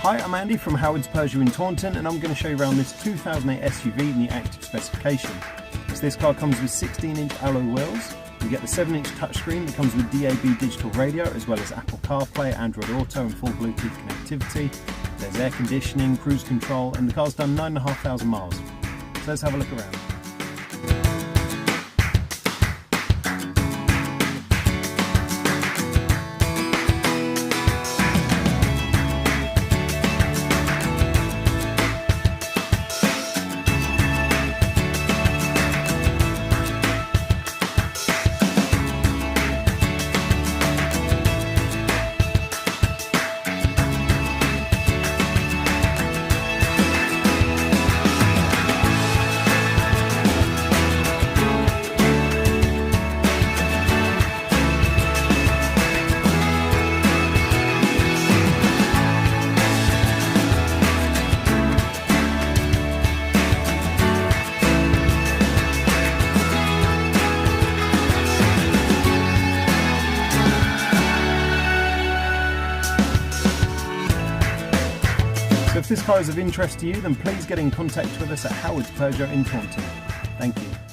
Hi, I'm Andy from Howard's Peugeot in Taunton, and I'm going to show you around this 2008 SUV in the active specification. So this car comes with 16-inch alloy wheels. You get the 7-inch touchscreen that comes with DAB digital radio, as well as Apple CarPlay, Android Auto and full Bluetooth connectivity. There's air conditioning, cruise control, and the car's done 9,500 miles. So let's have a look around. So if this car is of interest to you, then please get in contact with us at Howard's Peugeot in Taunton. Thank you.